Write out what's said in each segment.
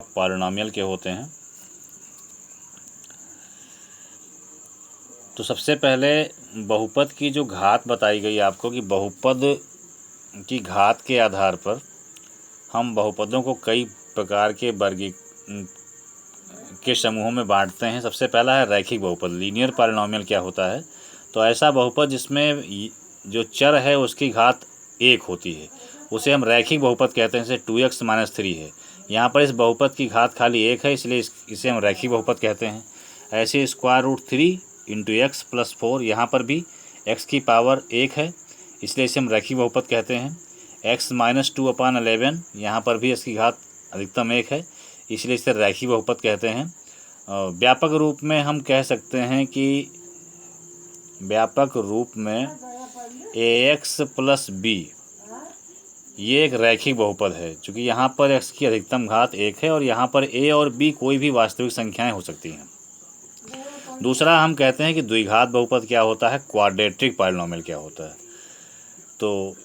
Polynomial के होते हैं। तो सबसे पहले बहुपद की जो घात बताई गई आपको कि बहुपद की घात के आधार पर हम बहुपदों को कई प्रकार के वर्गी के समूहों में बांटते हैं। सबसे पहला है रैखिक बहुपद। लीनियर पॉलिनॉमियल क्या होता है? तो ऐसा बहुपद जिसमें जो चर है उसकी घात 1 होती है उसे हम रैखिक बहुपद कहते हैं। जैसे 2x - 3 है, यहाँ पर इस बहुपद की घात खाली 1 है, इसलिए इसे हम रैखिक बहुपद कहते हैं। ऐसे √3 × x + 4, यहाँ पर भी x की पावर 1 है, इसलिए इसे हम रैखिक बहुपद कहते हैं। x - 2/11, यहाँ पर भी इसकी घात अधिकतम 1 है, इसलिए इसे रैखिक बहुपद कहते हैं। व्यापक रूप में हम कह सकते हैं कि व्यापक रूप में ax + b ये एक रैखिक बहुपद है, क्योंकि यहाँ पर x की अधिकतम घात 1 है और यहाँ पर a और b कोई भी वास्तविक संख्याएं हो सकती हैं। दूसरा हम कहते हैं कि द्विघात बहुपद क्या होता है, क्वाड्रेटिक पॉलिनॉमियल क्या होता है। तो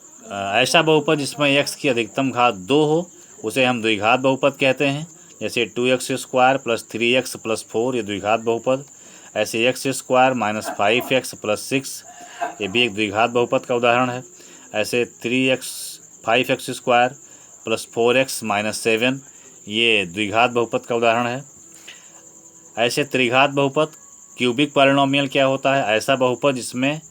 ऐसा बहुपद जिसमें x की अधिकतम घात 2 हो उसे हम द्विघात बहुपद कहते हैं। जैसे 2x² + 3x + 4 ये द्विघात बहुपद। ऐसे x² - 5x + 6 ये भी एक द्विघात बहुपद का उदाहरण है। ऐसे 5x² + 4x - 7 ये द्विघात बहुपद का उदाहरण है। ऐसे त्रिघात बहुपद। क्यूबिक पॉलिनॉमियल क्या होता है? ऐसा बहुपद जिसमें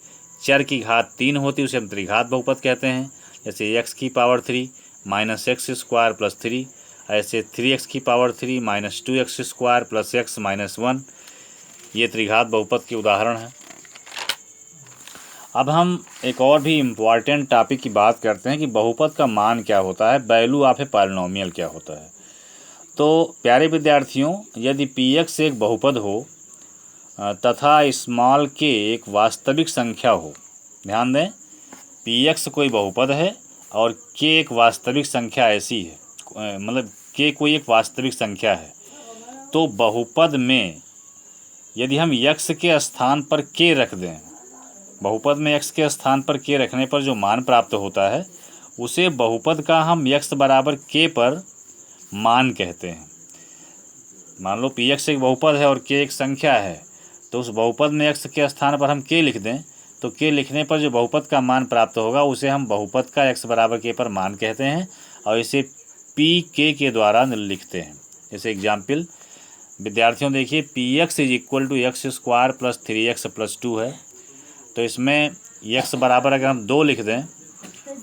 चर की घात 3 होती है उसे हम त्रिघात बहुपद कहते हैं। जैसे x की पावर 3 - x² + 3, ऐसे 3x की पावर 3 - 2x² + x - 1 ये त्रिघात बहुपद के उदाहरण हैं। अब हम एक और भी इम्पॉर्टेंट टॉपिक की बात करते हैं कि बहुपद का मान क्या होता है, वैल्यू ऑफ ए पॉलिनॉमियल क्या होता है। तो प्यारे विद्यार्थियों, यदि px एक बहुपद हो तथा स्मॉल k एक वास्तविक संख्या हो, ध्यान दें px कोई बहुपद है और k एक वास्तविक संख्या ऐसी है, मतलब k कोई एक वास्तविक संख्या है, तो बहुपद में यदि हम x के स्थान पर k रख दें, बहुपद में x के स्थान पर k रखने पर जो मान प्राप्त होता है उसे बहुपद का हम x = k पर मान कहते हैं। मान लो px एक बहुपद है और k एक संख्या है, तो उस बहुपद में x के स्थान पर हम k लिख दें तो k लिखने पर जो बहुपद का मान प्राप्त होगा उसे हम बहुपद का x = k पर मान कहते हैं और इसे pk के द्वारा लिखते हैं। जैसे एग्जाम्पल विद्यार्थियों देखिए, px = x² + 3x + 2 है, तो इसमें x बराबर अगर हम 2 लिख दें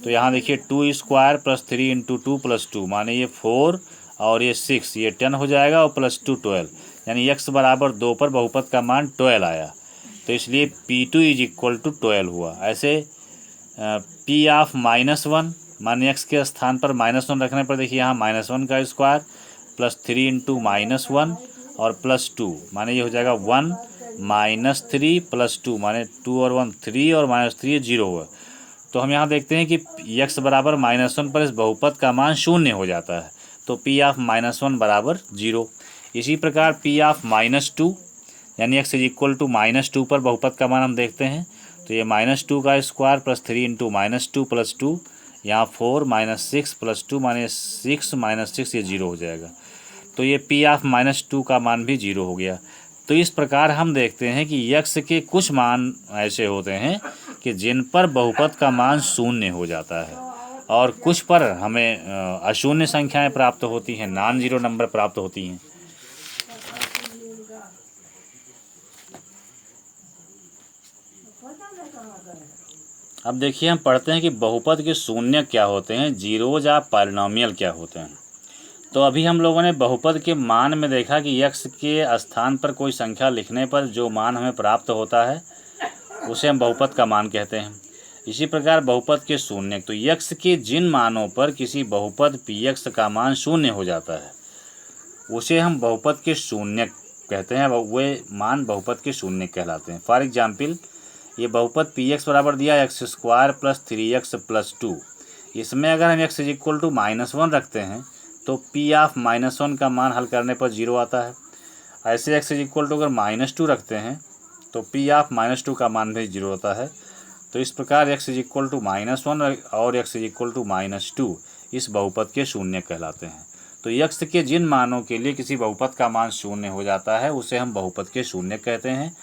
तो यहाँ देखिए 2² + 3 × 2 + 2 माने ये 4 और ये 6, ये 10 हो जाएगा और +2 12, यानी x = 2 पर बहुपद का मान 12 आया, तो इसलिए p2 = 12 हुआ। ऐसे p ऑफ -1 माने x के स्थान पर -1 रखने पर देखिए यहाँ -1 का स्क्वायर + 3 × -1 और +2 माने ये हो जाएगा 1 - 3 + 2 माने 2 और 1 3 और -3 0 हुआ। तो हम यहाँ देखते हैं कि x = -1 पर इस बहुपद का मान 0 हो जाता है, तो p ऑफ -1 = 0। इसी प्रकार p ऑफ -2 यानी x = -2 पर बहुपद का मान हम देखते हैं, तो ये -2 का स्क्वायर + 3 × -2 + 2, यहाँ 4 - 6 + 2 माने 6 - 6 ये 0 हो जाएगा, तो ये p ऑफ -2 का मान भी 0 हो गया। तो इस प्रकार हम देखते हैं कि x के कुछ मान ऐसे होते हैं कि जिन पर बहुपद का मान 0 हो जाता है और कुछ पर हमें अशून्य संख्याएं प्राप्त होती हैं, नॉन जीरो नंबर प्राप्त होती हैं। अब देखिए हम पढ़ते हैं कि बहुपद के शून्य क्या होते हैं, जीरोज ऑफ पॉलिनॉमियल क्या होते हैं। तो अभी हम लोगों ने बहुपद के मान में देखा कि x के स्थान पर कोई संख्या लिखने पर जो मान हमें प्राप्त होता है उसे हम बहुपद का मान कहते हैं। इसी प्रकार बहुपद के शून्य, तो x के जिन मानों पर किसी बहुपद px का मान 0 हो जाता है उसे हम बहुपद के शून्य कहते हैं, वे मान बहुपद के शून्य कहलाते हैं। फॉर एग्जाम्पल ये बहुपद px बराबर दिया x² + 3x + 2, इसमें अगर हम x = -1 रखते हैं तो p ऑफ -1 का मान हल करने पर 0 आता है। ऐसे x = अगर -2 रखते हैं तो p ऑफ -2 का मान भी 0 होता है। तो इस प्रकार x = -1 और x = -2 इस बहुपद के शून्य कहलाते हैं। तो यक्स के जिन मानों के लिए किसी बहुपद का मान शून्य हो जाता है उसे हम बहुपद के शून्य कहते हैं।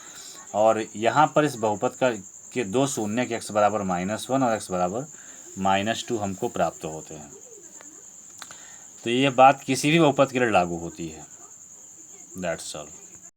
और यहाँ पर इस बहुपद का के दो शून्य के x बराबर -1 और x बराबर -2 हमको प्राप्त होते हैं। तो ये बात किसी भी बहुपद के लिए लागू होती है। That's all.